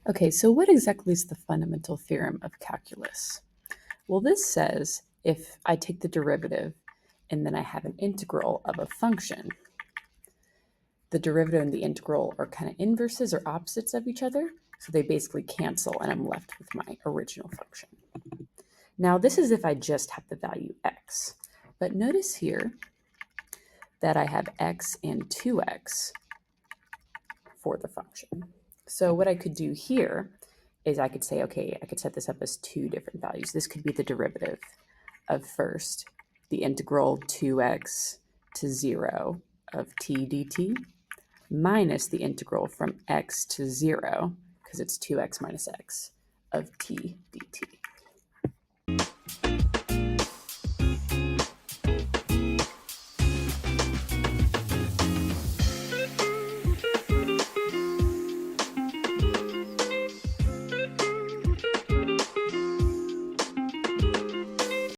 Okay, so what exactly is the fundamental theorem of calculus? Well, this says if I take the derivative and then I have an integral of a function, the derivative and the integral are kind of inverses or opposites of each other, so they basically cancel and I'm left with my original function. Now, this is if I just have the value x, but notice here that I have x and 2x for the function. So what I could do here is I could say, okay, I could set this up as two different values. This could be the derivative of first the integral 2x to 0 of t dt minus the integral from x to 0, because it's 2x minus x, of t dt.